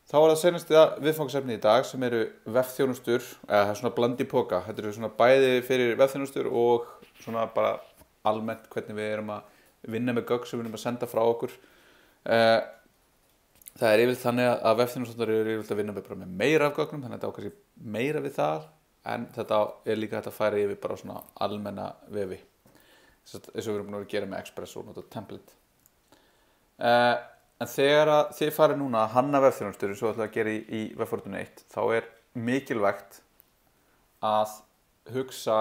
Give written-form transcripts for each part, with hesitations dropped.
Þá það seinasta viðfangsefni í dag sem eru vefþjónustur, eða það svona bland í poka. Þetta eru svona bæði fyrir vefþjónustur og svona bara almennt hvernig við að vinna með gögn sem við að senda frá okkur. Það yfirleitt þannig að vefþjónustur eru yfirleitt að vinna bara með meira af gögnum, þannig að þetta á kannski meira við þar, en þetta líka hægt að færa yfir bara svona almenna vefi. Eins og við búin að gera með Express og nota template. En þegar þið farið núna að hanna vefþjónustur eins og ætlaði að gera í Webfortune 1, þá mikilvægt að hugsa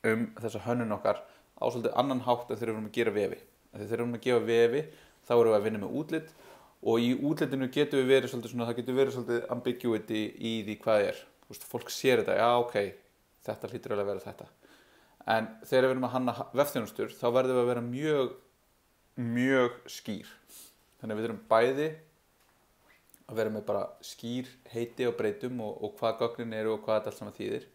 þessa hönnun okkar á svolítið annan hátt en þegar við erum að gera vefi. Þegar við erum að gefa vefi, þá erum við að vinna með útlit og í útlitinu getur við verið svolítið svona, það getur verið svolítið ambiguity í því hvað Þú veist, fólk sér þetta, já ok, þetta hlýtur að vera þetta. En þegar við erum að hanna vefþjónustur, þá verðum við að vera mjög skýr. Þannig að við þurfum bæði að vera með bara skýr heiti og breytum og hvað gögnin eru og hvað þetta allt saman þýðir.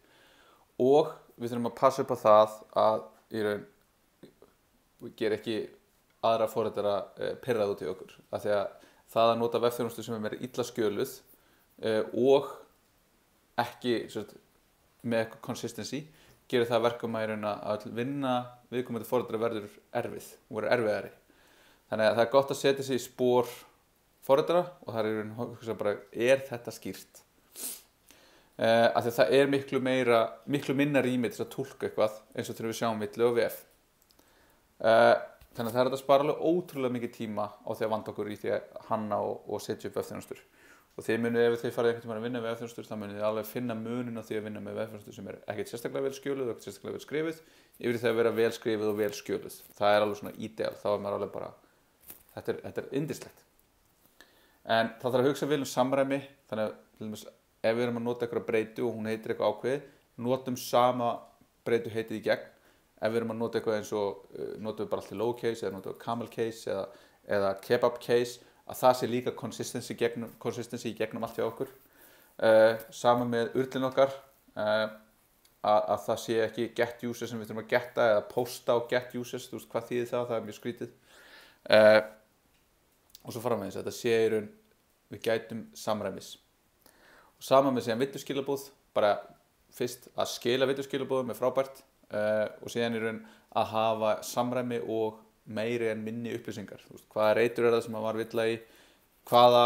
Og við þurfum að passa upp á það að við gerum ekki aðra foreldra pirrað út í okkur. Af því að það að nota vefþjónustu sem er illa skjöluð og ekki með eitthvað consistency gerir það verkum að vinna viðkomandi foreldra verður erfið og verður erfiðari. Þannig að það gott að setja sig í spor foreldra og það hugsa bara, þetta skýrt? Af því að það miklu minna rými til að túlka eitthvað eins og þegar við sjáum milli og VF. Þannig að það að spara alveg ótrúlega mikið tíma á því að vanda okkur í því að hanna og setja upp vefþjónustur. Og ef þið farið einhvern tímann að vinna með vefþjónustur, þá munið þið alveg finna muninn á því að vinna með vefþjónustur sem ekkert sérstaklega vel skjöluð og ekkert sérstaklega vel skrifuð, yfir því að vera vel skrifuð og vel skjöluð. Það alveg svona ideal, þá maður alveg bara, þetta yndislegt. En það þarf að hugsa vel samræmi, þannig að til dæmis, ef við erum að nota eitthvað breytu og hún heitir eitthvað ákveðið, notum sama breytu heitið í gegn. Ef við erum að nota eitthvað eins og notum við bara alltaf lowercase eða notum við camel case eða kebab case, að það sé líka consistency í gegnum allt hjá okkur. Sama með urlinn okkar, að það sé ekki get users sem við þurfum að getta eða posta á get users, þú veist hvað þýðir það er mjög skrítið. Og svo framvegis, þetta sé í raun við gætum samræmis. Og sama með síðan villuskilabúð, bara fyrst að skila villuskilabúðum frábært og síðan í raun að hafa samræmi og meiri en minni upplýsingar. Þú veist, hvaða reitur það sem var villa í, hvaða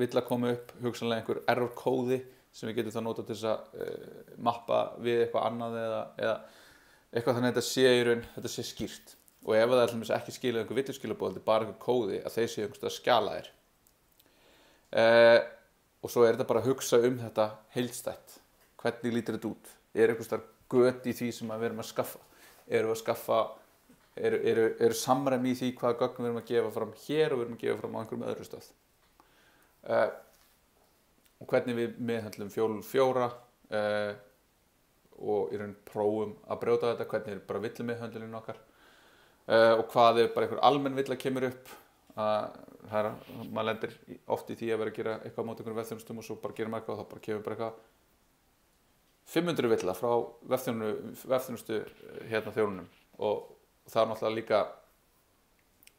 villa kom upp, hugsanlega einhver error kóði sem við getum þá notað til þess að mappa við eitthvað annað eða eitthvað þannig að þetta sé skýrt. Og ef það er ekki skilað einhver villuskilabúð, þetta bara einhver kóði, að þeir séu einhvers staðar skjalaðir. Og svo þetta bara að hugsa þetta heildstætt. Hvernig lítur þetta út? Einhvers staðar göt í því sem við erum að skaffa? Erum við að skaffa eru samræmi í því hvaða gögn við erum að gefa fram hér og við erum að gefa fram á einhverjum öðru stað. Og hvernig við meðhöndlum 404 og í raun prófum að brjóta þetta, hvernig bara villumeðhöndlunin okkar og hvað bara einhver almenn villa kemur upp. Maður lendir oft í því að vera að gera eitthvað á móti einhverjum vefþjónustum og svo bara gerir maður eitthvað og þá bara kemur bara eitthvað 500 villa frá vefþjónustu þjónunum og það náttúrulega líka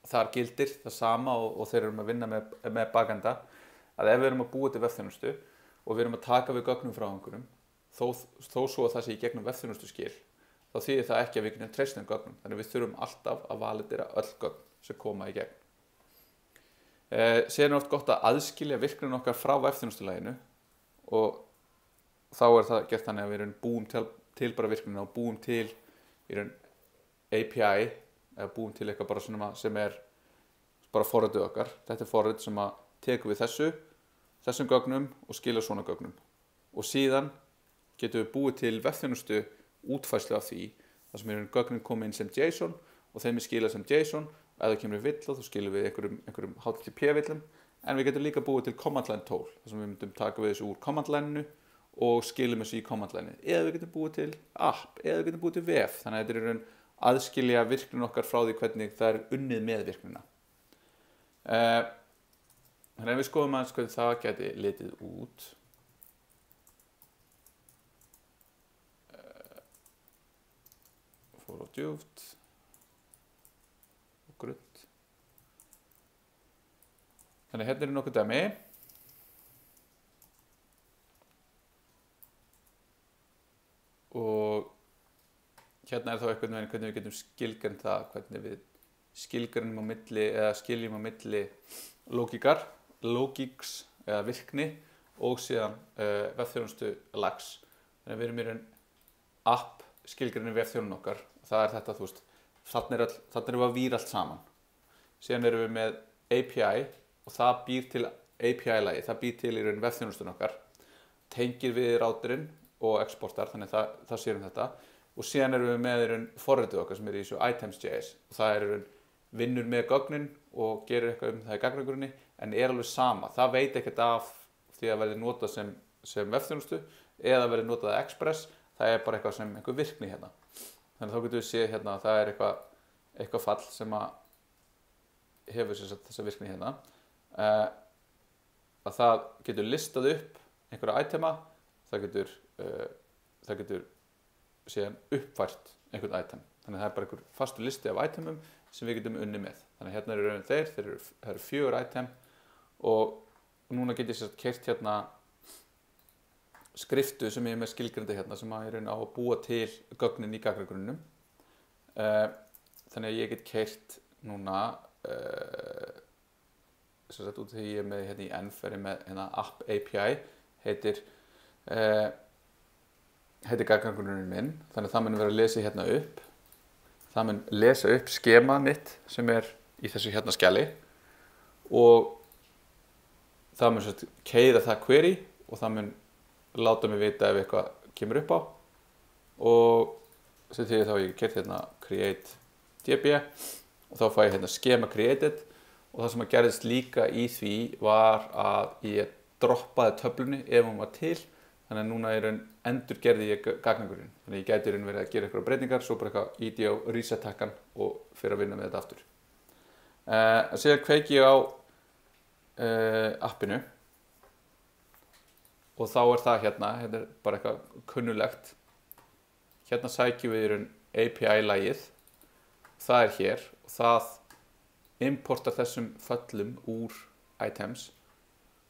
þar gildir það sama og þeir eru að vinna með bakenda að ef við erum að búa til vefþjónustu og við erum að taka við gögnum frá einhverjum þó svo að það sé í gegnum vefþjónustu skil þá þýðir það ekki að við getum treyst þeim gögnum þannig við þurfum alltaf að validera öll gögn sem koma í gegn. Síðan oft gott að aðskilja virknin okkar frá vefþjónustulaginu og þá það gert þannig að við erum búum til bara virknina og búum til í raun API eða búum til eitthvað bara sem bara forritið okkar. Þetta forrit sem að tekur við þessum gögnum og skilja svona gögnum. Og síðan getum við búið til vefþjónustu útfærslu af því þar sem gögnin koma inn sem JSON og þeim skilað sem JSON. Ef það kemur við villa þá skilum við einhverjum HTTP-villum en við getum líka búið til command line tól þar sem við myndum taka við þessu úr command line-inu og skilum þessu í command line-inu. Eða við getum búið til app, eða við getum búið til VF. Þannig að þetta aðskilja virknin okkar frá því hvernig það unnið með virknina. Þannig að við skoðum aðeins hvernig það geti litið út. Fór á djúpt og grunt. Þannig hérna nokkuð dæmi. og hérna þá einhvern veginn hvernig við getum skilgreint það, hvernig við skilgreinum á milli eða skiljum á milli lógiks eða virkni og síðan vefþjónustu lags. Þannig að við erum í raun app skilgreinum vefþjónun okkar. Það þetta, þú veist, þarna erum við að víra allt saman. Síðan erum við með API og það býr til API-lagi, það býr til í raun vefþjónustun okkar, tengir við ráturinn og exportar, þannig það séum þetta. Og síðan erum við með í raun forritið okkar sem í þessu items.js og það í raun vinnur með gögnin og gerir eitthvað það í gagnagrunni, en alveg sama. Það veit ekkert af því að verði notað sem vefþjónustu eða verði notað Express, það bara eitthvað sem einhver virkni hérna. Þannig þá getum við séð hérna að það eitthvað fall sem að hefur þessa virkni hérna. Að það getur listað upp einhverja itema, það getur síðan uppfært einhvern item. Þannig það bara einhver fastur listi af itemum sem við getum unnið með. Þannig hérna eru þeir eru 4 item og núna get ég keyrt hérna skriftu sem ég er með skilgreindi hérna sem að ég á að búa til gögnin í gagnagrunnum. Þannig að ég get keyrt núna út því ég er með hérna í env er ég með hérna app API heitir gagnagrunnurinn minn, þannig að það mun vera að lesa hérna upp. Það mun lesa upp skema mitt sem er í þessu hérna skjali og það mun keyra það query og það mun láta mig vita ef eitthvað kemur upp á og sem því þá ég keyrt hérna create db og þá fæ ég hérna schema created og það sem að gerðist líka í því var að ég droppaði töflunni ef hún var til. Þannig að núna endurgerði ég gagnagrunninn. Þannig að ég gæti verið að gera eitthvað breytingar, svo bara eitthvað ID á reset-takkan og fyrir að vinna með þetta aftur. Síðan kveiki ég á appinu og þá það hérna er bara eitthvað kunnulegt. Hérna sækjum við API-lagið, það hér og það importar þessum föllum úr items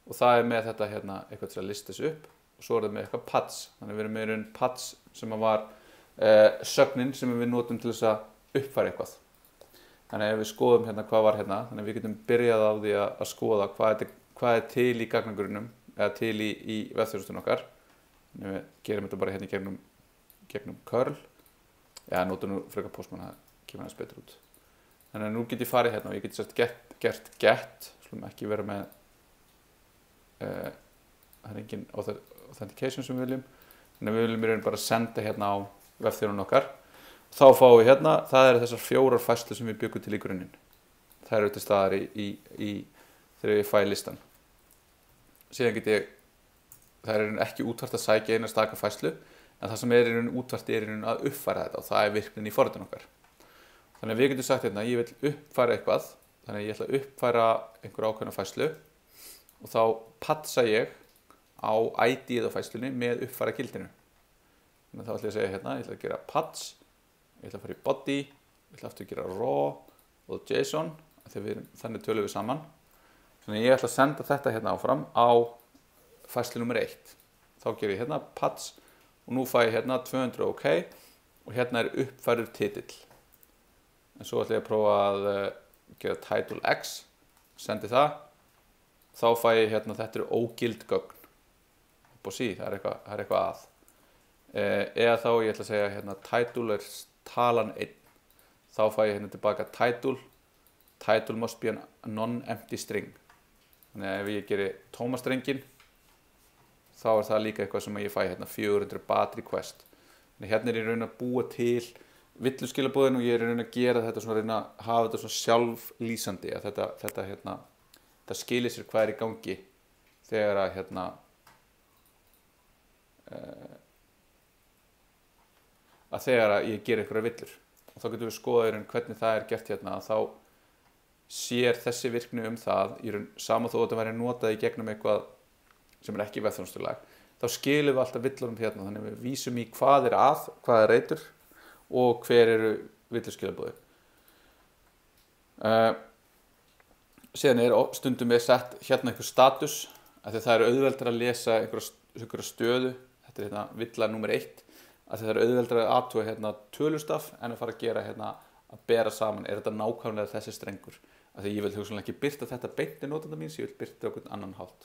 og það með þetta hérna eitthvað til að lista þessu upp. Og svo það með eitthvað paths, þannig við erum með paths sem var sögnin sem við notum til þess að uppfæra eitthvað. Þannig ef við skoðum hérna hvað var hérna, þannig við getum byrjað á því að skoða hvað til í gagnagrunnum eða til í vefþjónustun okkar. Þannig við gerum þetta bara hérna gegnum curl. Já, notum nú frekar Postman, það kemur aðeins betur út. Þannig að nú get ég farið hérna og ég get gert get, slúm ekki vera með það er engin authentication sem við viljum. Þannig að við viljum bara senda hérna á vefþjónun okkar. Þá fáum við hérna, það þessar 4 færslur sem við byggum til í grunninn. Það eru til staðar þegar ég fæ listan. Síðan get ég, það ekki útvært að sækja eina staka færslu, en það sem útvært að uppfæra þetta og það virknin í forritinu okkar. Þannig að við getum sagt hérna, ég vil uppfæra eitthvað, þannig að ég ætla að uppfæra einhver ákveðna færslu og þá patsa ég á ID-ið á færslunni með uppfæra gildinu. Þannig að þá ætla ég að segja hérna, ég ætla að gera patch, ég ætla að fara í body, ég ætla aftur að gera raw og JSON, þannig tölum við saman. Þannig að ég ætla að senda þetta hérna áfram á færslu nummer 1. Þá ger ég hérna patch og nú fæ ég hérna 200 OK og hérna uppfærður titill. En svo ætla ég að prófa að gera title X, sendi það, þá fæ ég hérna þetta ógild gögn. Og sí, það eitthvað að. Eða þá ég ætla að segja hérna title talan 1. Þá fæ ég hérna tilbaka title must be a non-empty string. Þannig að ef ég geri tóma strengin þá það líka eitthvað sem ég fæ hérna 400 bad request. Þannig hérna ég raun að búa til villuskilabúðin og ég raun að gera þetta svona reyna að hafa þetta svona sjálflýsandi að þetta skilir sér hvað í gangi þegar að hérna að þegar ég ger einhverja villur og þá getum við skoðað hvernig það gert hérna þá sér þessi virkni það í raun sama þó að þetta væri notað í gegnum eitthvað sem ekki vefþjónustulag þá skilum við alltaf villunum hérna þannig við vísum í hvað hvað reitur og hver eru villuskilabúði. Síðan stundum sett hérna einhver status af því það auðveldara að lesa einhverja stöðu. Þetta hérna villa nummer 1. að það er auðveldara að athuga hérna tölustaf en að fara að gera hérna að bera saman, er þetta nákvæmlega þessi strengur, af því ég vil hugsanlega ekki birta þetta beint í notanda míns, ég vil birta okkur annan hátt.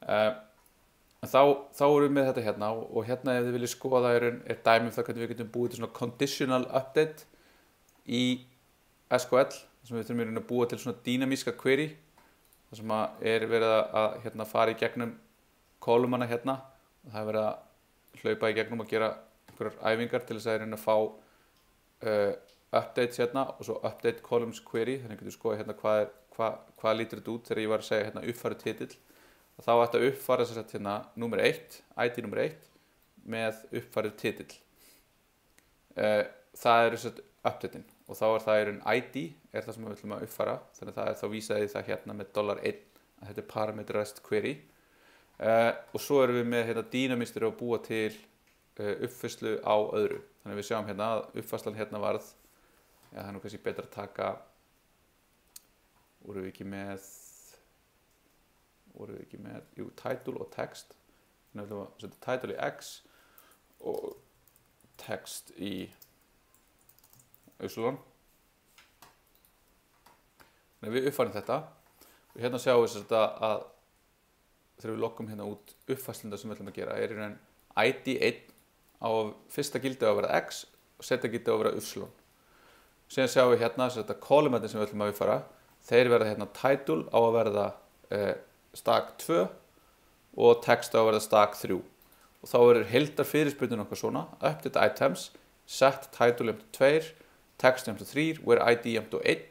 En þá erum við með þetta hérna, og hérna ef þið viljið skoða er dæmi það hvernig við getum búið til svona conditional update í SQL, þar sem við þurfum að búa til svona dýnamíska query, þar sem er verið að hérna, fara í gegnum kolumana hérna, og það er verið að hlaupa í gegnum og gera einhverjar æfingar til þess að reyna að fá updates hérna, og svo update columns query, þannig getum við skoða hérna hvað lítur þetta út þegar ég var að segja hérna uppfæra titill. Þá ætti að uppfæra þess að hérna númer 1, ID númer 1 með uppfærið titill. Það er þess að updatein, og þá er það ID er það sem við ætlum að uppfæra, þannig að það er þá vísaði það hérna með $1 að þetta er parameterized query. Og svo erum við með hérna dýnamistur að búa til uppfærslu á öðru, þannig að við sjáum hérna að uppfærslan hérna varð, já það er nú kannski betra að taka, vorum við ekki með title og text, þannig að við ætlum að setja title í X og text í Y. Þannig að við uppfærum þetta, og hérna sjáum við þetta að þegar við lokum hérna út uppfærslunda sem við ætlum að gera, er í raun ID 1 á fyrsta gildi á að vera X og setja gildi á að vera Y. Síðan sjáum við hérna þetta kolumnarnir sem við ætlum að uppfæra, þeir verða hérna title á að verða stak 2 og text á að verða stak 3. Og þá verður heildar fyrirspurnin okkar svona, update items, set title jafnt 2, text jafnt 3, where ID jafnt 1,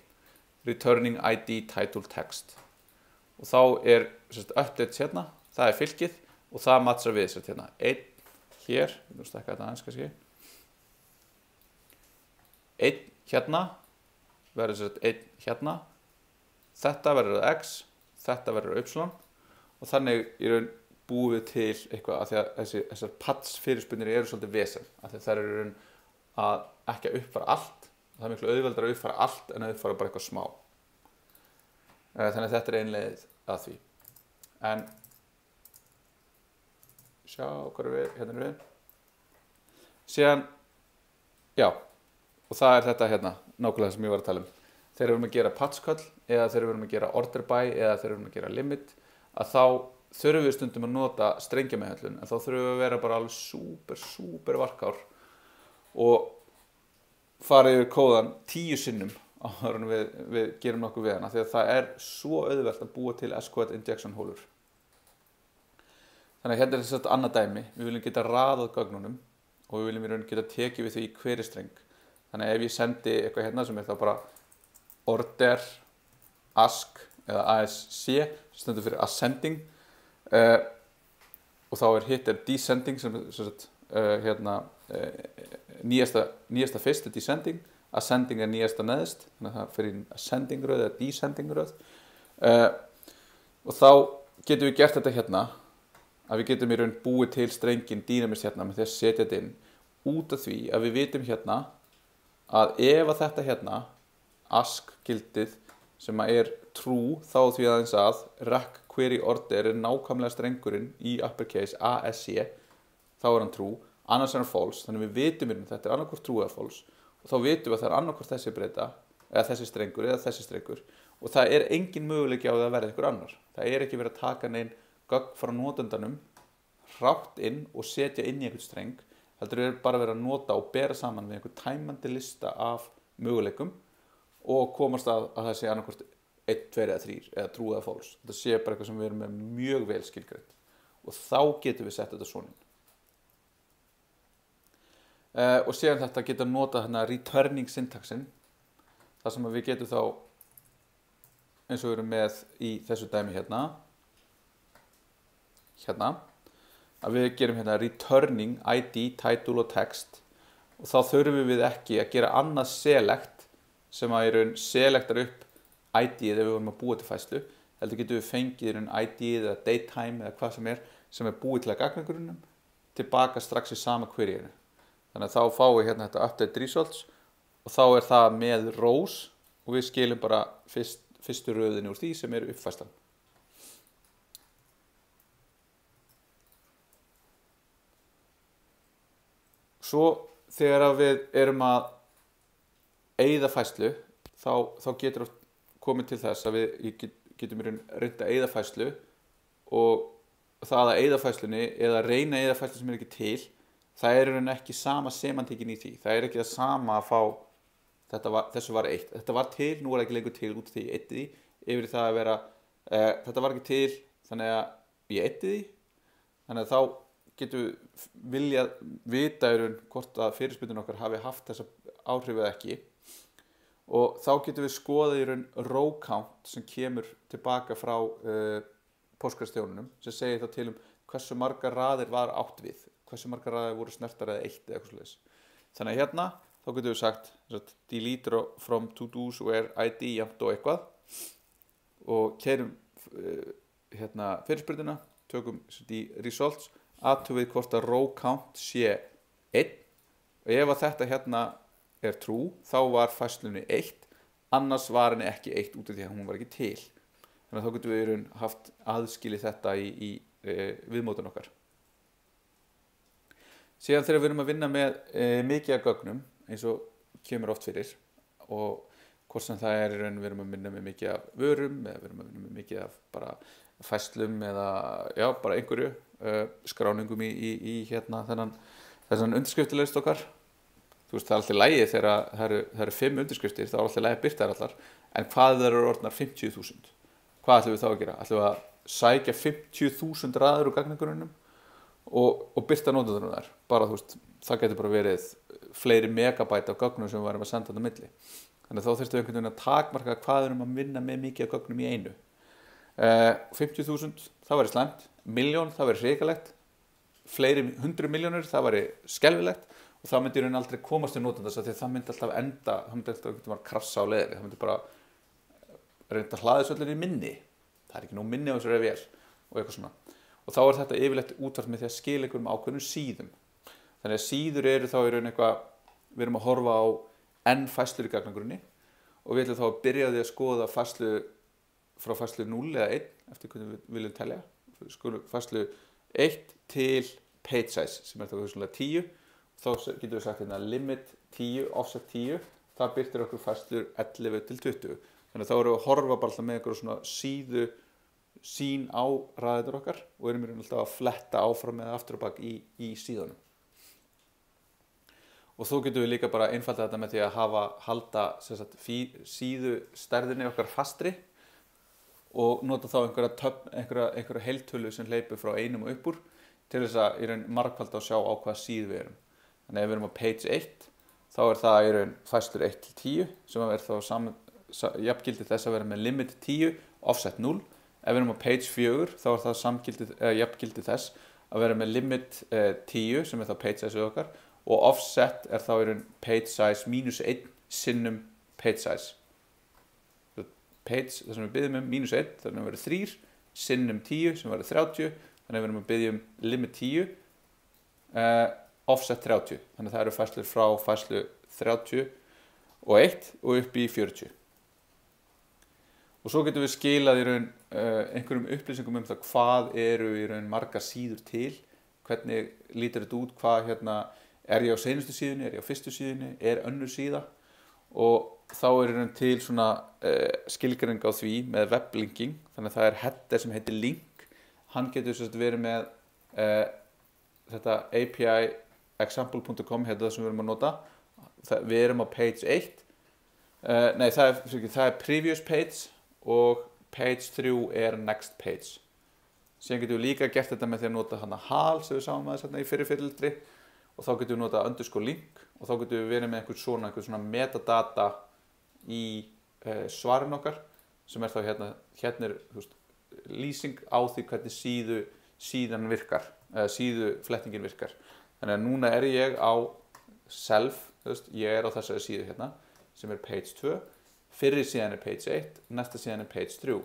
returning ID title text. Og þá er updates hérna, það er fylkið, og það matchar við hérna 1 hér, við erum stakka þetta aðeins kannski, 1 hérna, verður 1 hérna, þetta verður X, þetta verður Y, og þannig í raun búið til eitthvað, af því að þessar patch fyrirspurnir eru svolítið vesen, af því að þær eru í raun að ekki að uppfæra allt, það er miklu auðveldara að uppfæra allt en að uppfæra bara eitthvað smá. Þannig að þetta er ein leið að því. En sjá hvað er við, hérna er við. Síðan, já, og það er þetta hérna, nákvæmlega sem ég var að tala um. Þegar við erum að gera patch call, eða þegar við erum að gera order by, eða þegar við erum að gera limit, að þá þurfum við stundum að nota strengjameðhöndlun, en þá þurfum við að vera bara alveg súper varkár og fara yfir kóðan 10 sinnum áður en við gerum nokkuð við hana, því að það er svo auðvelt að búa til SQL injection hólur. Þannig að hérna er þess að annað dæmi, við viljum geta raðað gögnunum og við viljum í raun geta tekið við því í query streng. Þannig að ef ég sendi eitthvað hérna sem er þá bara order, ask eða ASC, sem stendur fyrir ascending, og þá er hitt descending sem hérna nýjasta fyrst er descending, ascending er nýjasta neðst, þannig að það fyrir ascending röð eða descending röð, og þá getum við gert þetta hérna, að við getum í raun búið til strengin dynamist hérna með því að setja þetta inn, út af því að við vitum hérna að ef að þetta hérna ask gildið sem er true, þá því aðeins að rec query order er nákvæmlega strengurinn í uppercase ASC, þá er hann true, annars er hann false, þannig við vitum að þetta er annarkvort true eða false, og þá vitum við að það er annarkvort þessi breyta, eða þessi strengur, eða þessi strengur, og það er engin möguleiki á það að verða einhver annar. Það er ekki verið að taka neinn gögn frá notandanum, hrátt inn og setja inn í einhvern streng, heldur er bara verið að nota og bera saman við einhvern tæmandi lista af möguleikum og komast að það sé annarkvort 1, 2 eða 3 eða true eða false. Þetta sé bara eitthvað sem við erum með mjög vel skilgreint og þá getum við sett þetta svona inn. Og síðan þetta geta nota hérna returning syntaxin, þar sem við getum þá, eins og við erum með í þessu dæmi hérna, að við gerum hérna returning ID, title og text, og þá þurfum við ekki að gera annað select sem að í raun selectar upp ID-ið ef við vorum að búa til fæslu, heldur getum við fengið í raun ID-ið eða datetime eða hvað sem er búið til að gagnagrunnum tilbaka strax í sama queryinu. Þannig að þá fáum við hérna þetta update results og þá er það með rows og við skilum bara fyrstu röðinu úr því sem er uppfæslan. Svo þegar að við erum að eyða færslu þá getur oft komið til þess að við getum reynt að eyða færslu og það að eyða færslunni eða reyna að eyða færslu sem ekki til, það ekki sama semantíkin í því. Það ekki það sama að fá þessu var eitt. Þetta var til, nú ekki lengur til út af því ég eyddi því, yfir það að vera þetta var ekki til, þannig að ég eyddi því. Þannig að þá getum við viljað vita hvort að fyrirspurnir okkar hafi haft þessa áhrif eða ekki. Og þá getum við skoðað row count sem kemur tilbaka frá póstkarstjónunum sem segir þá til hversu margar raðir var átt við, hversu margar raðir voru snertar eða eitt eða eitthvað svoleiðis. Þannig að hérna þá getum við sagt delete from to do's where id jafnt og eitthvað og keyrum fyrirspurnina, tökum í results, athugið hvort að row count sé 1 og ef að þetta hérna er true, þá var færslunni 1, annars var henni ekki 1 út af því að hún var ekki til. Þannig að þá getum við haft aðskilið þetta í viðmótun okkar. Síðan þegar við erum að vinna með mikið af gögnum, eins og kemur oft fyrir, og hvort sem það við erum að vinna með mikið af vörum, eða við erum að vinna með mikið af bara færslum, eða já, bara einhverju skráningum í þennan undirskriftalist okkar. Þú veist, það alltaf lægi þegar það eru 5 undirskriftir, þá alltaf lægi birtar allar, en hvað það eru orðnar 50.000? Hvað ætlum við þá að gera? Ætlum við að sækja 50.000 raðir úr gagnagrunnum og birta nótendunum þar? Bara, þú veist, það getur bara verið fleiri megabæt af gögnum sem við varum að senda þarna á milli. Þannig að þá þurftum við einhvern veginn að takmarka hvað við erum að vinna með mikið af gögnum í einu. 50.000, það væri slæmt. 1.000.000, það væri hrikalegt. Fleiri 100 milljónir, það væri skelfilegt. Og það myndi aldrei komast til notandans af því að það myndi alltaf enda, það myndi alltaf krassa á leiðinni, það myndi bara reynda að hlaða þessu allir í minni. Það ekki nóg minni á þessari vél og eitthvað svona. Og þá þetta yfirleitt útfært með því að skila einhverjum ákveðnum síðum. Þannig að síður eru þá í raun eitthvað, við erum að horfa á n færslur í gagnagrunni og við ætlum þá að byrja á því að skoða færslu frá færslu 0 eða 1, eftir hvernig við viljum telja. Skulum færslu 1 til page size sem þá svona 10. Þá getum við sagt hérna limit 10, offset 10, það birtir okkur færslur 11 til 20. Þannig að þá erum við að horfa bara alltaf með einhverju svona sín á raðirnar okkar og erum við alltaf að fletta áfram eða aftur og bak í síðunum. Og þó getum við líka bara einfalda þetta með því að halda síðu stærðinni okkar fastri og nota þá einhverja heiltölu sem hleypur frá 1 og upp úr til þess að í raun margfalda að sjá á hvaða síðu við erum. Þannig að ef við erum á page 1, þá það í raun færslur 1 til 10 sem þá jafngildi þess að vera með limit 10, offset 0. Ef við erum á page 4, þá það jafngildi þess að vera með limit 10 sem þá page size okkar og offset þá í raun page size minus 1 sinnum page size. Page, það sem við byggjum minus 1, þannig að vera 3 sinnum 10 sem verður 30, þannig að við erum að byggja limit 10, offset 30, þannig að það eru færslur frá færslu 30 og 1 og upp í 40. Og svo getum við skilað í raun einhverjum upplýsingum það hvað eru í raun margar síður til, hvernig lítur þetta út, hvað ég á seinustu síðunni, ég á fyrstu síðunni, önnur síða og þá í raun til svona skilgreining á því með weblinking, þannig að það header sem heitir link, hann getur verið með þetta API example.com það sem við erum að nota. Við erum á page 1. Nei, það previous page og page 3 next page. Síðan getum við líka gert þetta með því að nota hal sem við sáum aðeins í fyrirfyrirlitri og þá getum við nota underscore link og þá getum við verið með einhvern svona metadata í svarin okkar sem þá hérna lýsing á því hvernig síðan virkar, síðuflettingin virkar. Þannig að núna ég á self, ég á þessari síðu hérna sem page 2, fyrri síðan page 1, næsta síðan page 3.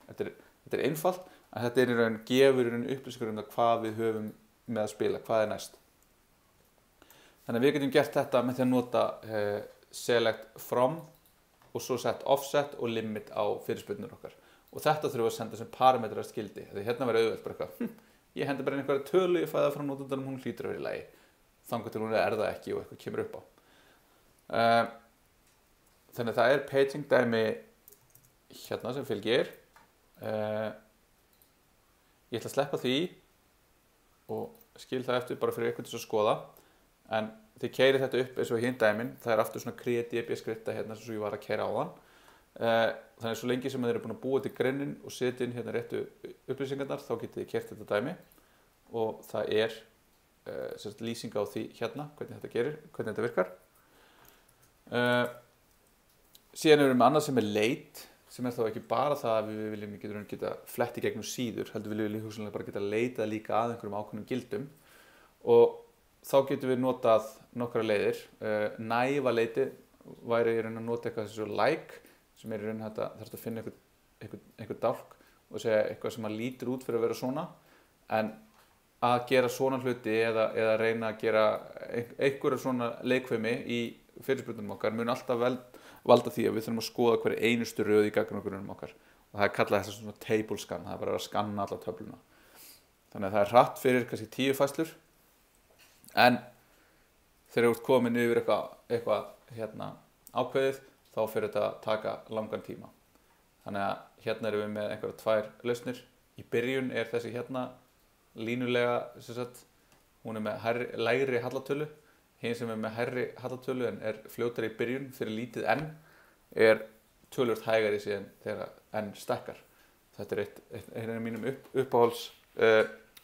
Þetta einfalt, en þetta í raun gefur upplýsingar það hvað við höfum með að spila, hvað næst. Þannig að við getum gert þetta með því að nota select from og svo sett offset og limit á fyrirspurnir okkar. Og þetta þurfum við að senda sem parametrar skildi. Því hérna verður auðvelt bara eitthvað, ég hendi bara einhverja tölu, ég fæ það frá notandanum, hún hlýtur að vera í lagi. þangað til hún það ekki og eitthvað kemur upp á. Þannig að það paging dæmi hérna sem fylgir. Ég ætla að sleppa því og skil það eftir bara fyrir ykkur til að skoða, en þið keyrið þetta upp eins og hinn dæmin, það aftur svona create DB skrifta hérna sem ég var að keyra áðan. Þannig að svo lengi sem þið eru búin að búa til grunninn og setja inn hérna réttu upplýsingarnar, þá getið þið keyrt þetta dæmi og það lýsing á því hérna, hvernig þetta virkar. Síðan erum við annað sem leit, sem þá ekki bara það að við viljum geta flett í gegnum síður, heldur viljum við hugsanlega bara geta leitað líka að einhverjum ákveðnum gildum, og þá getum við notað nokkra leiðir. Næva leiti væri í raun að nota eitthvað þessu like, sem í raun þetta þarf að finna einhver dálk og segja eitthvað sem lítur út fyrir að vera svona, en að gera svona hluti eða reyna að gera einhverja svona leikfimi í fyrirspurnum okkar mun alltaf valda því að við þurfum að skoða hverja einustu röð í gagnagrunnum okkar, og það kallað þess svona table scan, það bara að skanna alla töfluna. Þannig að það hratt fyrir kannski 10 færslur, en þegar þú ert komin yfir eitthvað hérna ákveðið, þá fyrir þetta að taka langan tíma. Þannig að hérna erum við með einhverja 2 lausnir. Í byrjun þessi hérna línulega, hún með lægri hallatölu, hinn sem með hærri hallatölu en fljótari í byrjun fyrir lítið n, töluvert hægari síðan þegar n stækkar. Þetta einn af mínum uppáhalds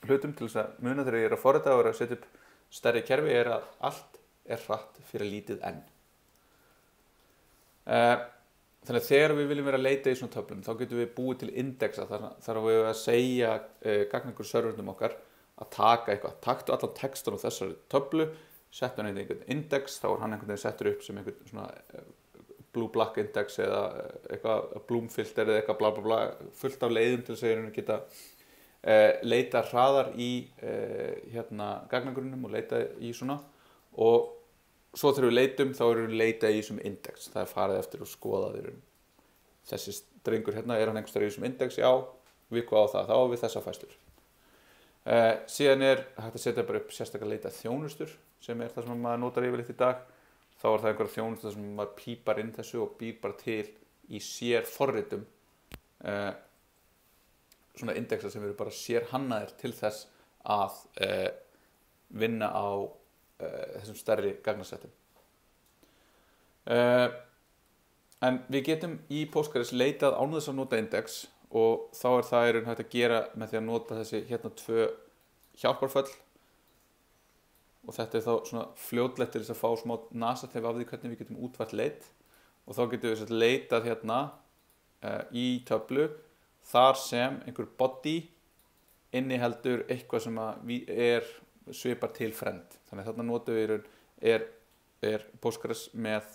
hlutum til þess að muna þegar ég að forrita og að setja upp stærri kerfi, að allt hratt fyrir lítið n. Þannig að þegar við viljum vera að leita í svona töflum, þá getum við búið til indexa. Þar við að segja gagnagrunnsservernum okkar að taka eitthvað, taktu allan textan á þessari töflu, settu hann einhvern index, þá hann einhvern veginn settur upp sem einhvern svona blue-black index eða eitthvað bloom-filter eða eitthvað bla bla bla, fullt af leiðum til þess að geta leita hraðar í hérna gagnagrunnum og leita í svona, og svo þegar við leitum þá erum við leita í þessum index. Það farið eftir og skoðað þessi strengur hérna, hann einhvers staðar í þessum index? Já, við hvað á það, þá á við þessa færslur. Síðan hægt að setja bara upp sérstaklega leita þjónustur, sem það sem maður notar yfirleitt í dag. Þá það einhverja þjónustur sem maður pípar inn þessu og býr bara til í sér forritum svona indexa sem eru bara sér hannaðir til þess að vinna á þessum stærri gagnasettum. En við getum í Postgres leitað án þess að nota index, og þá það hægt að gera með því að nota þessi hérna 2 hjálparföll, og þetta þá svona fljótlegt til þess að fá smá nasaþef af því hvernig við getum útfært leit, og þá getum við leitað hérna í töflu þar sem einhver body inniheldur eitthvað sem svipar til friend. Þannig að þarna notum við Postgres með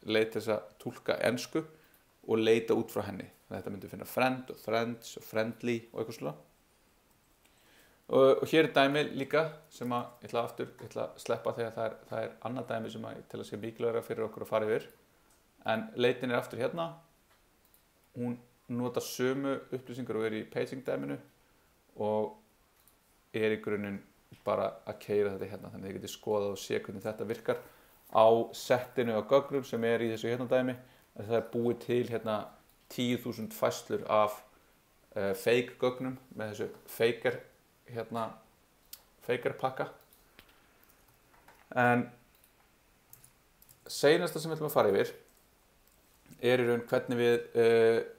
leit til þess að túlka ensku og leita út frá henni. Þannig að þetta myndi finna friend og friends og friendly og eitthvað svona. Og hér dæmi líka sem ég ætla að sleppa þegar það annað dæmi sem til að sé mikilvægara fyrir okkur að fara yfir. En leitin aftur hérna. Hún notar sömu upplýsingar og í paging dæminu og í grunninn bara að keyra þetta hérna. Þannig að þið getið skoðað og sé hvernig þetta virkar á settinu á gögnum sem í þessu hérna dæmi. Það búið til hérna 10.000 færslur af fake gögnum með þessu faker pakka. En seinasta sem við ætlum að fara yfir í raun hvernig við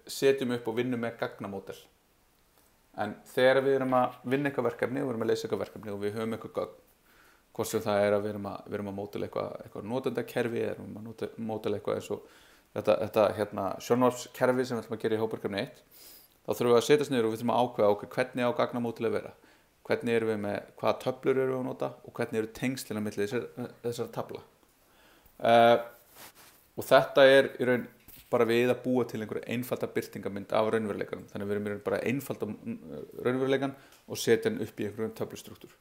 setjum upp og vinnum með gagnamódel. En þegar við erum að vinna eitthvað verkefni og við erum að leysa eitthvað verkefni og við höfum eitthvað gögn, hvort sem það að við erum að módela eitthvað notendakerfi eða við erum að módela eitthvað eins og þetta hérna sjónvarpskerfi sem við ætlum að gera í hópverkefni 1, þá þurfum við að setjast niður og við þurfum að ákveða hvernig á gagnamódel að vera. Hvernig erum við með, hvaða töflur erum við að nota og hvernig eru tengslin á milli þessara tafla. Og þetta í raun bara við að búa til einhverja einfalda birtingamynd af raunveruleikanum. Þannig við erum bara einfalda raunveruleikan og setja hann upp í einhverjum töflustruktúr.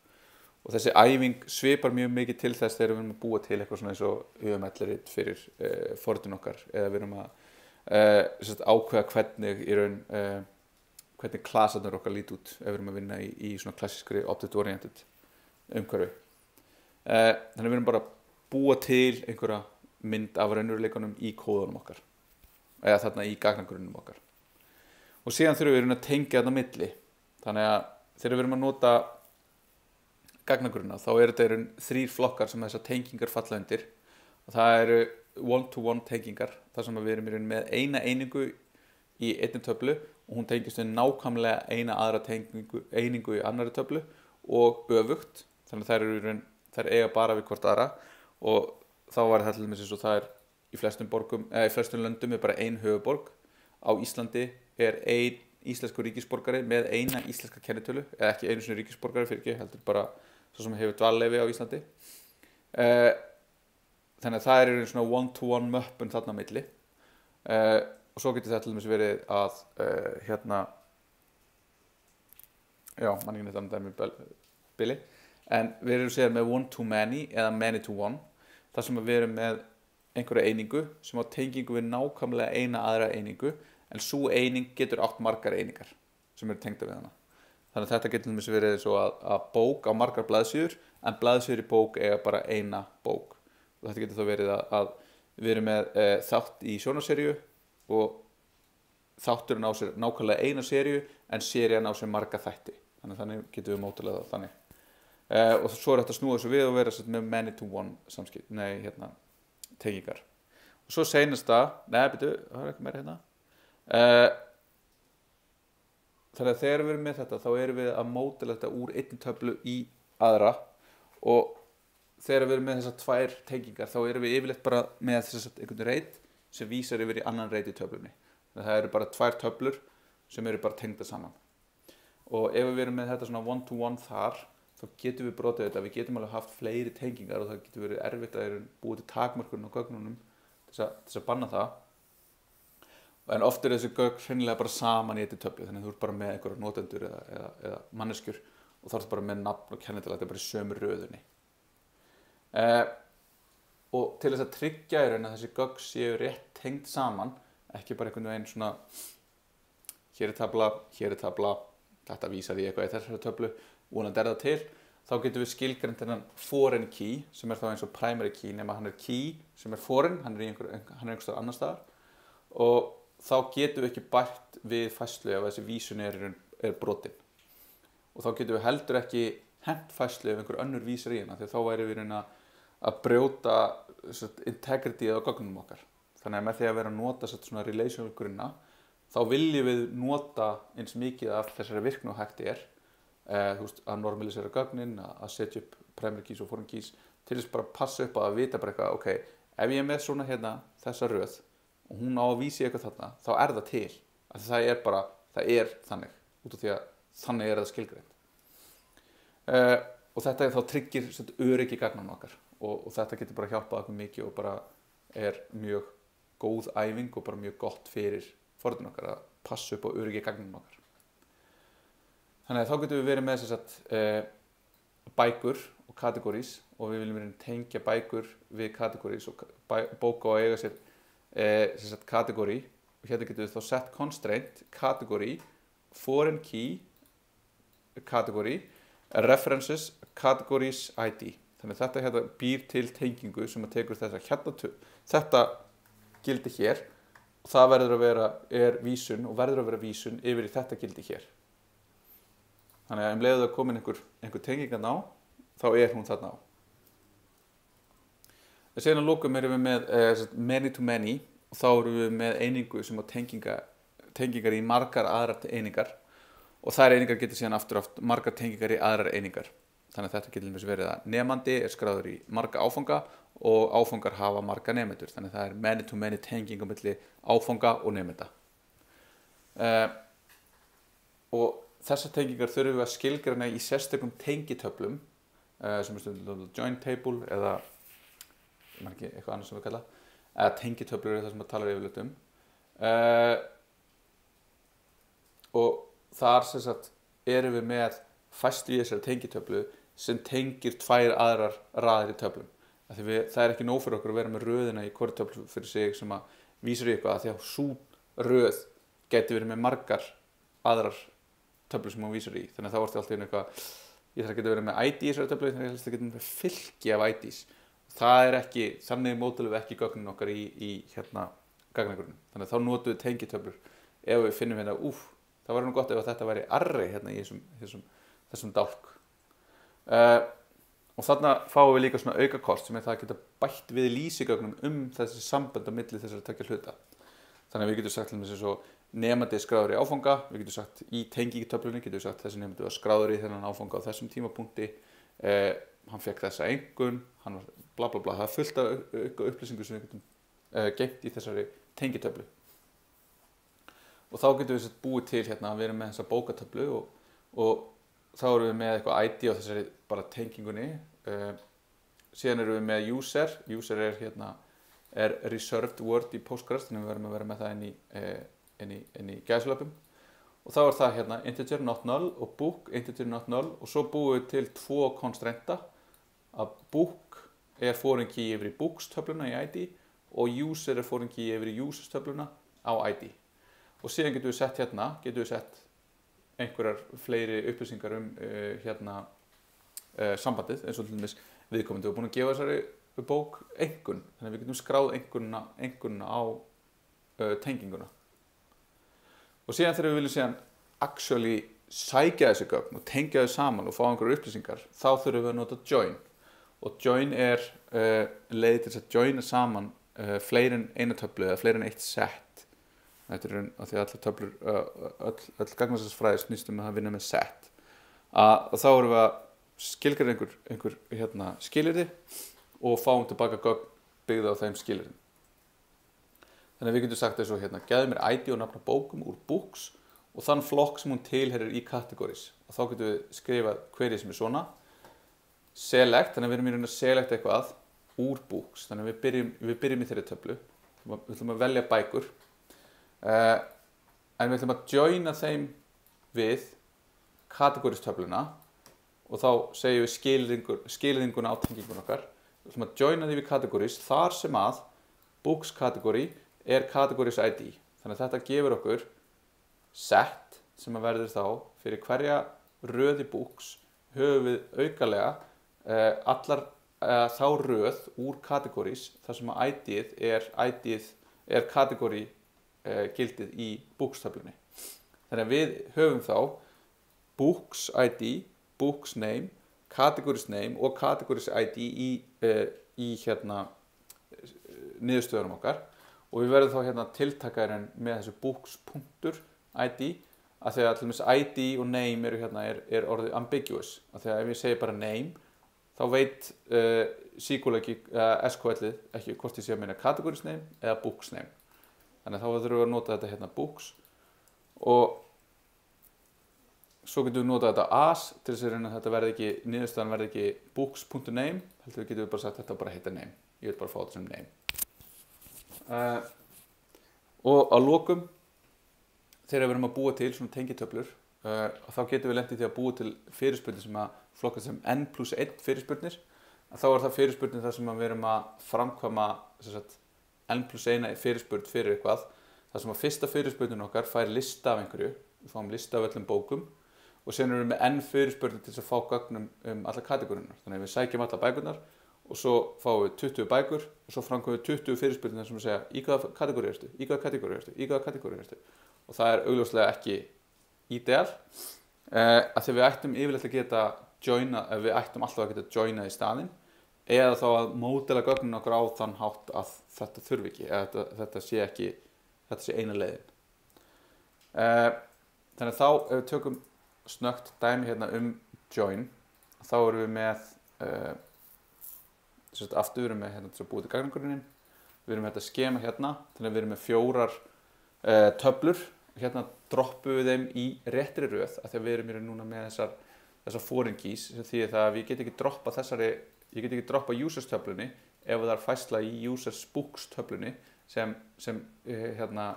Og þessi æfing svipar mjög mikið til þess þegar við erum að búa til eitthvað svona eins og UML-rit fyrir forritun okkar, eða við erum að ákveða hvernig í raun hvernig klasarnir okkar líti út ef við erum að vinna í svona klassískri object-oriented umhverfi. Þannig við erum bara að búa til einhverja mynd af raunveruleikunum í kóðunum okkar eða þarna í gagnagrunnum okkar og síðan þurfum við að tengja þetta milli. Þannig að þegar við erum að nota gagnagrunna þá þetta þrír flokkar sem þessar tengingar falla undir og það eru one-to-one tengingar þar sem við erum í raun með eina einingu í einni töflu og hún tengist við nákvæmlega eina aðra einingu í annarri töflu og öfugt. Þannig að þær eiga bara við hvort aðra og þá var það til dæmis eins og það í flestum borgum eða í flestum löndum bara ein höfuðborg. Á Íslandi ein íslenskur ríkisborgari með eina íslenska kennitölu eða ekki einu sinni ríkisborgari fyrir ekki heldur bara svo sem hefur dvalarleyfi á Íslandi. Þannig að það svona one-to-one möppun þarna á milli og svo getur það til dæmis verið að mann ekki neitt annað dæmi bili en við erum séð með one-to-many eða many-to-one þar sem við erum með einhverja einingu sem á tengingu við nákvæmlega eina aðra einingu en sú eining getur átt margar einingar sem eru tengdar við hana. Þannig að þetta getur til dæmis verið eins og að bók á margar blaðsíður en blaðsíður í bók eiga bara eina bók. Og þetta getur þá verið að við erum með þátt í sjónvarpsseríu og þátturinn á sér nákvæmlega eina seríu en serían á sér marga þætti. Þannig getum við mótulega það þannig. Og svo þetta snúa þessu við og vera með many-to-one tengingar. Og svo seinasta, það ekki meira hérna. Þannig að þegar við erum með þetta þá erum við að mótela þetta úr einni töflu í aðra og þegar við erum með þessar tvær tengingar þá erum við yfirleitt bara með einhvern reit sem vísar yfir í annan reit í töflunni. Þannig að það eru bara tvær töflur sem eru bara tengdar saman. Og ef við erum með þetta svona one-to-one þar þá getum við brotið þetta, við getum alveg haft fleiri tengingar og það getur verið erfitt að búið til takmörkun á gögnunum til að banna það. En oft þessi gögn hreinlega bara saman í einni töflu, þannig að þú ert bara með einhverja notendur eða manneskjur og þá ertu bara með nafn og kennitala, þetta bara í sömu röðunni. Og til þess að tryggja í raun að þessi gögn séu rétt tengd saman, ekki bara einhvern veginn svona hér er tabla, þetta vísar í eitthvað í þessari töflu, vonandi það til, þá getum við skilgreint þennan foreign key sem þá eins og primary key nema hann key sem foreign, hann einhvers staðar annar staðar og þá getum við ekki bætt við færslu ef þessi vísun brotin og þá getum við heldur ekki hent færslu ef einhver önnur vísar í hana því þá væri við að brjóta integrity á gögnum okkar. Þannig að með því að vera að nota svona relational grunna þá viljum við nota eins mikið af þessari virkni og hægt að normalisera gögnin, að setja upp primary keys og foreign keys til þess bara að passa upp að vita bara eitthvað, ok, ef ég með svona þessa röð og hún á að vísa í eitthvað þarna, þá það til. Það þannig, út af því að þannig það skilgreint. Og þetta þá tryggir öryggi gagnanna okkar og þetta getur bara hjálpað okkur mikið og bara mjög góð æfing og bara mjög gott fyrir forritun okkar að passa upp á öryggi gagnanna okkar. Þannig að þá getum við verið með bækur og categories og við viljum tengja bækur við categories og bók á að eiga sér category og hérna getum við þá sett constraint, category, foreign key, category, references, categories, ID. Þannig að þetta býr til tengingu sem tekur þetta gildi hér og það verður að vera vísun og verður að vera vísun yfir í þetta gildi hér. Þannig að leið það komin einhver tengingan á, þá hún þarna á. Síðan að lokum erum við með many-to-many og þá erum við með einingu sem á tengingar í margar aðrar einingar og þær einingar getur síðan aftur margar tengingar í aðrar einingar. Þannig að þetta getur verið að nemandi skráður í marga áfanga og áfangar hafa marga nemendur. Þannig að það many-to-many tenging á milli áfanga og nemenda. Og þessar tengingar þurfum við að skilgreina í sérstökum tengitöflum sem join table eða eitthvað annað sem við kalla eða tengitöflur það sem við talar yfirleitt og þar erum við með fæstu í þessari tengitöflu sem tengir tvær aðrar raðir í töflum. Það ekki nóg fyrir okkur að vera með röðina í hvorri töflu fyrir sig sem að vísar í eitthvað því að sú röð geti verið með margar aðrar töflur sem hún vísar í. Þannig að þá ertu alltaf eitthvað ég þarf að geta verið með ID í þessari töflu, þannig að ég geta með fylki af IDs. Það ekki, þannig módelum við ekki gögnin okkar í hérna gagnagrunum. Þannig að þá notum við tengitöflur ef við finnum hérna, það var nú gott ef þetta væri array hérna í þessum dálk. Og þarna fáum við líka svona aukakost sem það að geta bætt við lýsigögnum þessi sambönd á milli þessara tveggja hluta. Þannig að við getum sagt til þess að nemandi skráður í áfanga, við getum sagt í tengitöflunni, getum við sagt þessi nemandi var skráður í þennan áfanga á þessum tímapunkti, hann fekk þessa einkunn, hann var bla bla bla, það fullt af upplýsingu sem við getum geymt í þessari tengitöflu. Og þá getum við búið til hérna að við erum með þessa bókatöflu og þá erum við með eitthvað ID á þessari bara tengingunni. Síðan erum við með user er reserved word í Postgres, þannig við verðum að vera með það inn í gæsalöpum. Og þá er það hérna integer not null og book integer not null og svo búum við til 2 konstrenta að book er foreign key yfir í books töfluna í ID og user er foreign key yfir í users töfluna á ID. Og síðan getum við sett einhverjar fleiri upplýsingar sambandið, eins og til dæmis viðkomandi og búin að gefa þessari bók einkunn, þannig að við getum skráð einkunna á tenginguna. Og síðan þegar við viljum síðan actually sækja þessi gögn og tengja þau saman og fá einhverjar upplýsingar, þá þurfum við að nota join. Og join er leið til að joina saman fleiri en eina töflu eða fleiri en eitt set. Þetta er að því að allar töflur, öll gagnasafnsfræði snýst að vinna með set. Og þá erum við að skilgreina einhver skilyrði og fáum tilbaka gögn byggða á þeim skilyrðum. Þannig að við getum sagt þessu gefðu mér ID og nafn á bókum úr books og þann flokk sem hún tilheyrir í categories. Og þá getum við skrifað query sem er svona. Select, þannig að við erum í raun að select eitthvað úr books. Þannig að við byrjum í þeirri töflu. Við ætlum að velja bækur. En við ætlum að joina þeim við categories töfluna og þá segjum við skilyrðinguna á tengingun okkar. Við ætlum að joina því við categories þar sem að books category er categories ID. Þannig að þetta gefur okkur set sem að verður þá fyrir hverja röð í books höfum við aukalega þá röð úr categories þar sem að ID-ið er category gildið í books töflunni. Þannig að við höfum þá books ID, books name, categories name og categories ID í niðurstöðunum okkar og við verðum þá tiltakaðurinn með þessu books.id að því að til dæmis ID og name er orðið ambiguous að því að ef ég segi bara name þá veit SQL SQL ekki hvort ég sé að meina categories name eða books name. Þannig að þá þurfum við að nota þetta books og svo getum við notað þetta as til þess að þetta niðurstaðan verði ekki books.name, heldur við getum bara sagt þetta bara heita name. Ég vil bara fá þetta sem name. Og að lokum, þegar við erum að búa til svona tengitöflur, þá getum við lent í því að búa til fyrirspurnir sem að flokkast sem n+1 fyrirspurnir. Þá er það fyrirspurnir þar sem við erum að framkvæma n+1 fyrirspurn fyrir eitthvað. Það sem að fyrsta fyrirspurnin okkar fær lista af einhverju, við fáum lista af öllum bókum og síðan erum við með n fyrirspurnir til þess að fá gögnum allar kategóriunar. Þannig að við sækjum allar bækurnar og svo fáum við 20 bækur og svo framkvæmum við 20 fyrirspurnir sem að segja í hvaða kategóri ertu, í hvaða kategóri ertu, í hvaða kategóri ertu. Og það er augljóslega ekki ideal af því við ættum yfirleitt að geta við ættum alltaf að geta joinað í staðinn eða þá að módela gögnin okkur á þann hátt að þetta þurfi ekki eða þetta sé eina leiðin. Þannig að þá ef við tökum snöggt dæmi join þá erum við með aftur við erum með til að búa til gagnagrunninn, við erum með þetta skema þannig að við erum með 4 töflur, droppum við þeim í réttri röð af því að við erum núna með þessar foreign keys sem þýðir það að ég get ekki droppa users töflunni ef það er færsla í users books töflunni sem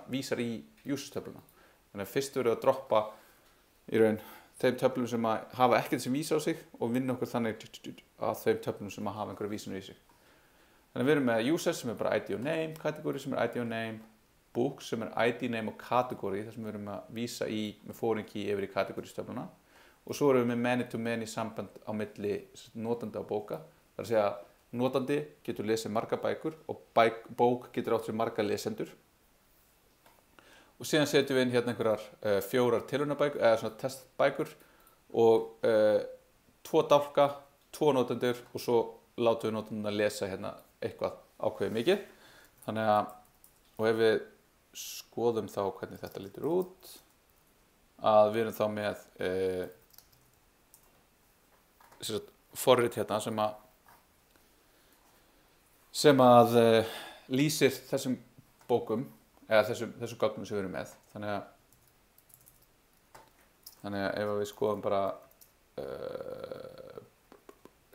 vísar í users töfluna. Þannig að fyrst verður að droppa í raun þeim töflum sem hafa ekkert sem vísa á sig og vinna okkur þannig að þeim töflum sem hafa einhverja vísunir í sig. Þannig að við erum með users sem er bara ID og name, category sem er ID og name, books sem er ID, name og category þar sem við erum að vísa í með foreign key yfir í categories töfluna og svo erum við með many-to-many samband á milli notanda og bóka. Það er að segja notandi getur lesið marga bækur og bók getur átt sér marga lesendur. Og síðan setjum við inn hérna einhverjar 4 tilraunabækur eða svona testbækur og 2 dálka, 2 notendur og svo látum við notanduna lesa hérna eitthvað ákveðið mikið. Þannig að, og ef við skoðum þá hvernig þetta lítur út, að við erum þá með forrit hérna sem að lýsir þessum bókum eða þessum gögnum sem við erum með. Þannig að ef við skoðum bara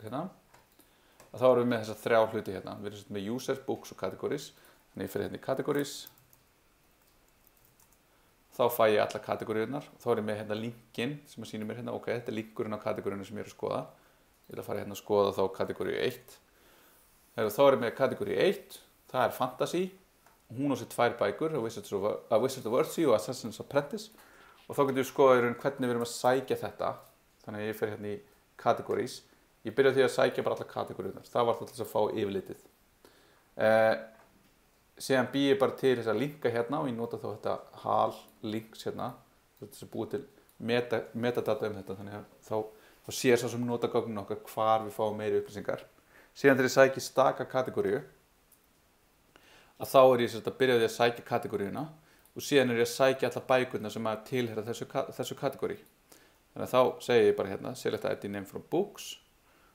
hérna, að þá erum við með þessa 3 hluti hérna. Við erum með users, books og categories. Þannig ég fyrir hérna í categories. Þá fæ ég alla kategóriurnar. Þá er ég með hérna linkin sem að sýnir mér hérna, ok, þetta er linkurinn á kategóriunum sem ég er að skoða. Ég ætla að fara hérna að skoða þá kategóri 1. Þá er ég með kategóri 1, það er fantasy. Hún á sér 2 bækur, A Wizard of Earthsea og Assassin's Apprentice. Og þá getum við skoða hvernig við erum að sækja þetta. Þannig að ég fer hérna í categories. Ég byrja því að sækja bara alla kategóriurnar. Það var það til að fá yfirlitið. Síðan bý ég bara til þessa linka hérna og ég nota þá þetta HAL links hérna. Þetta er búið til metadata þetta, þannig að þá sér sá sem nota gögnin okkar hvar við fáum meiri upplýsingar. Síðan þegar ég sæki staka kategóriu, að þá er ég að byrja því að sækja kategóriuna og síðan er ég að sækja alla bækurna sem að tilheyra þessu kategóri. Þannig að þá segi ég bara hérna, select ID name from books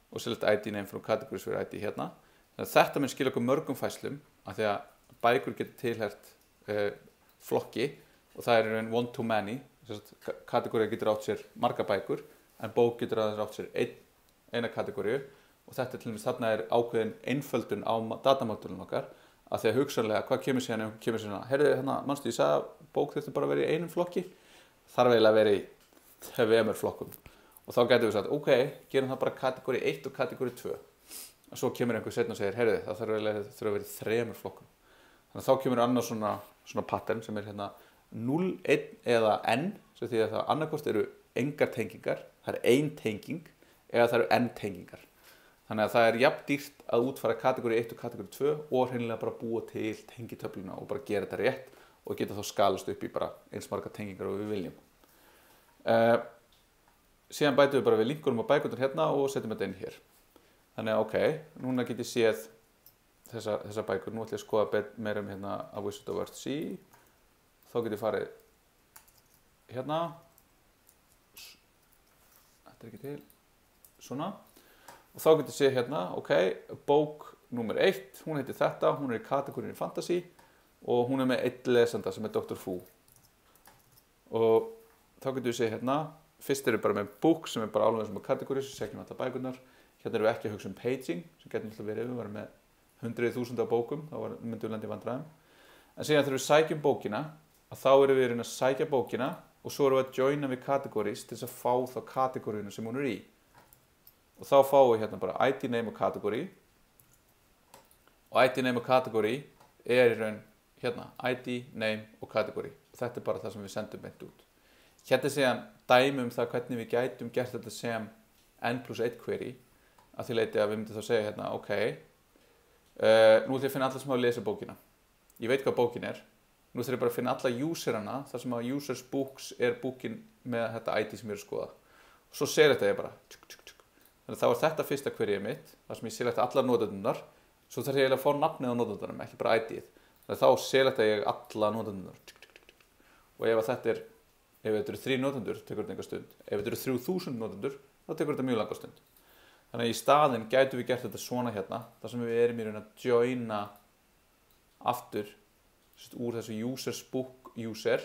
og select ID name from categories fyrir ID hérna. Þannig að þetta mun skilja okkur mörgum fæslum, af því að bækur getur tilheyrt flokki og það er one to many. Kategóri getur átt sér marga bækur en bók getur átt sér eina kategóriu og þetta til dæmis þarna er ákveðin einföldun á datamódulun okkar, af því að hugsanlega hvað kemur síðan heyrðu hérna, manstu ég sagði að bók þurfti bara að vera í einum flokki, þarf eiginlega að vera í tveimur flokkum og þá getum við sagt ok, gerum það bara kategóri 1 og kategóri 2 og svo kemur einhver seinna og segir heyrðu það þurfa að vera í 3 flokkum. Þannig að þá kemur annars svona pattern sem er hérna 0, 1 eða n, sem því að það annarkvort eru engar tengingar, það er ein tenging eða það eru n tengingar. Þannig að það er jafn dýrt að útfæra kategóri 1 og kategóri 2 og hreinlega bara búa til tengitöfluna og bara gera þetta rétt og geta þá skalast upp í bara eins marga tengingar og við viljum. Síðan bætum við bara við linkunum á bækurnar hérna og setjum þetta inn hér. Þannig að ok, núna get ég séð þessa bækur. Nú ætlum ég að skoða meira hérna A Wizard of Earthsea. Þá get ég farið hérna. Þetta er ekki til. Svona. Og þá get ég séð hérna, ok, bók númer 1, hún heitir þetta, hún er í kategórinni fantasy og hún er með 1 lesanda sem er Dr. Fu. Og þá getum við séð hérna, fyrst eru bara með book sem er bara alveg sem er kategóri sem segjum alla bækurnar. Hérna erum við ekki að hugsa paging sem getur alltaf verið, við varum með 100.000 bókum, þá myndum við lenda í vandræðum. En síðan þegar við sækjum bókina, að þá erum við að sækja bókina og svo erum við að joina við categories til þess að fá þá kategóriuna sem hún er í. Og þá fáum við hérna bara ID name og category. Og ID name og category er í raun hérna ID name og category. Og þetta er bara það sem við sendum beint út. Hérna er síðan dæmi það hvernig við gætum gert þetta sem n+1 query. Að því leyti að við myndum þá segja hérna, ok, nú ætlum ég að finna alla sem hafa lesið bókina. Ég veit hvað bókin er. Nú ætlum ég bara að finna alla userana, þar sem að users books er bókin með þetta ID sem ég er að skoða. Og svo segir þetta ég bara, þannig að þá er þetta fyrsta queryið mitt, þar sem ég selekta allar notendurnar, svo þarf ég að fá nafnið á notendurnum, ekki bara ID-ið. Þannig að þá selekta ég alla notendurnar. Og ef þetta eru 3 notendur, tekur þetta enga stund. Ef þetta eru 3000 notendur, þá tekur þetta mjög langa stund. Þannig að í staðinn gætum við gert þetta svona hérna, þar sem við erum í raun að joina aftur úr þessu users book user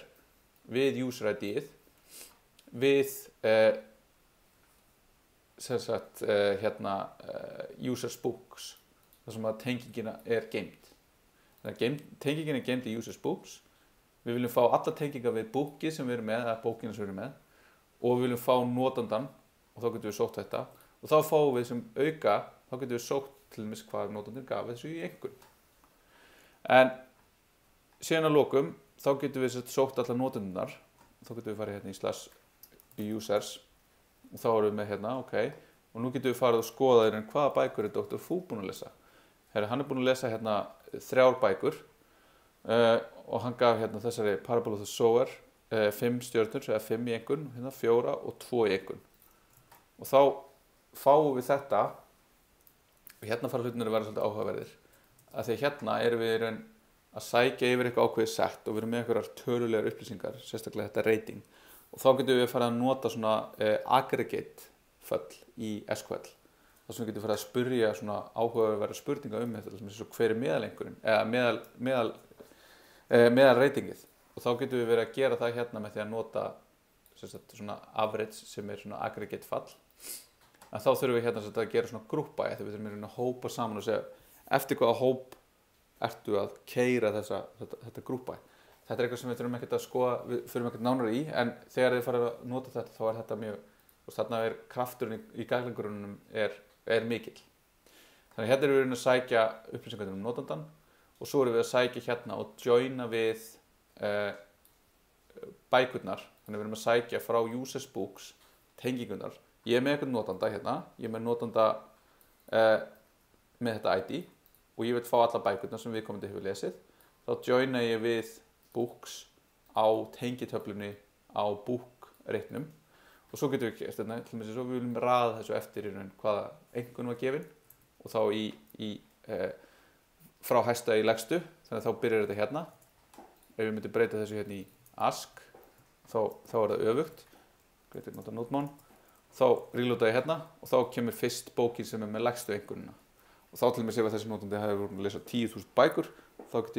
við user ID-ið við users books þar sem að tengingina er geymd. Þannig að tengingin er geymd í users books. Við viljum fá alla tengingar við bookið sem við erum með eða bókina sem við erum með og við viljum fá notandan og þá getum við sótt þetta og þá fáum við sem auka, þá getum við sótt til dæmis hvað notandinn gaf þessu í einhvern. En síðan að lokum, þá getum við sótt alla notendurnar, þá getum við farið hérna í /users og þá erum við með hérna, ok, og nú getum við farið að skoða hvaða bækur er Dr. Fu búinn að lesa. Herri, hann er búinn að lesa hérna 3 bækur og hann gaf hérna þessari Parable of the Sower 5 stjörnur, eða 5 í einkunn, hérna 4 og 2 í einkunn. Og þá fáum við þetta, og hérna fara hlutinir að vera svolítið áhugaverðir, að því hérna erum við í raun að sækja yfir eitthvað ákveðið sett og við erum með einhverjar tölulegar upplýsingar, sérstaklega þetta rating. Og þá getum við farið að nota svona aggregate föll í SQL. Þar sem við getum farið að spyrja svona áhugaverðar spurninga þetta, sem er hver er meðalengurinn, eða meðal ratingið. Og þá getum við verið að gera það hérna með því að nota svona average sem er svona aggregate fall. En þá þurfum við hérna að gera svona grúpa, þegar við þurfum að hópa saman og segja eftir hvaða hóp ertu að keyra þetta grúpa. Þetta er eitthvað sem við þurfum ekkert að skoða, við þurfum ekkert nánar í, en þegar þið farið að nota þetta þá er þetta mjög, og þarna er krafturinn í gaglegrunnum er mikill. Þannig hérna erum við að sækja upplýsingar notandann og svo erum við að sækja hérna og joina við bækurnar. Þannig við erum að sækja frá users books tengingunar. Ég er með eitthvað notanda hérna, ég er með notanda með þetta ID og ég vil fá alla bækurnar sem viðkomandi hefur lesið. Þá joina ég við books á tengitöflunni á book-reitnum og svo getum við gert þetta, til dæmis svo við viljum raða þessu eftir í raun hvaða einkunn var gefin og þá frá hæsta í lægstu, þannig að þá byrjar þetta hérna. Ef við myndum breyta þessu hérna í ask, þá er það öfugt. Getur nota notmón. Þá reloada ég hérna og þá kemur fyrst bókin sem er með lægstu einkunnina. Og þá til dæmis ef þessi notandi hefur voru að lesa 10.000 bækur, þá get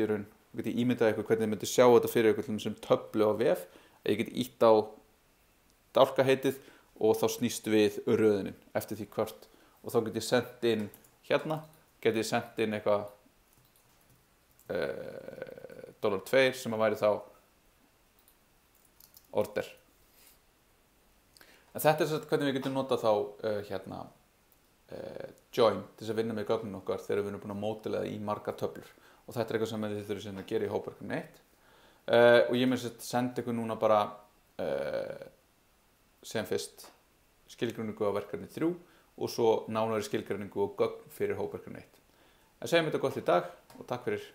ég ímyndað ykkur hvernig ég myndi sjá þetta fyrir ykkur sem töflu á vef. Ég get ítt á dálkaheitið og þá snýst við röðunin eftir því hvort. Og þá get ég sendt inn hérna, get ég sendt inn eitthvað $2 sem að væri þá order. En þetta er hvernig við getum notað þá hérna join til þess að vinna með gögnum okkar þegar við erum búin að módela það í margar töflur. Og þetta er eitthvað sem þið þurfum að gera í hópverkefni 1. Og ég mun senda ykkur núna bara sem fyrst skilgreiningu á verkefni 3 og svo nánari skilgreiningu og gögn fyrir hópverkefni 1. En segjum þetta gott í dag og takk fyrir.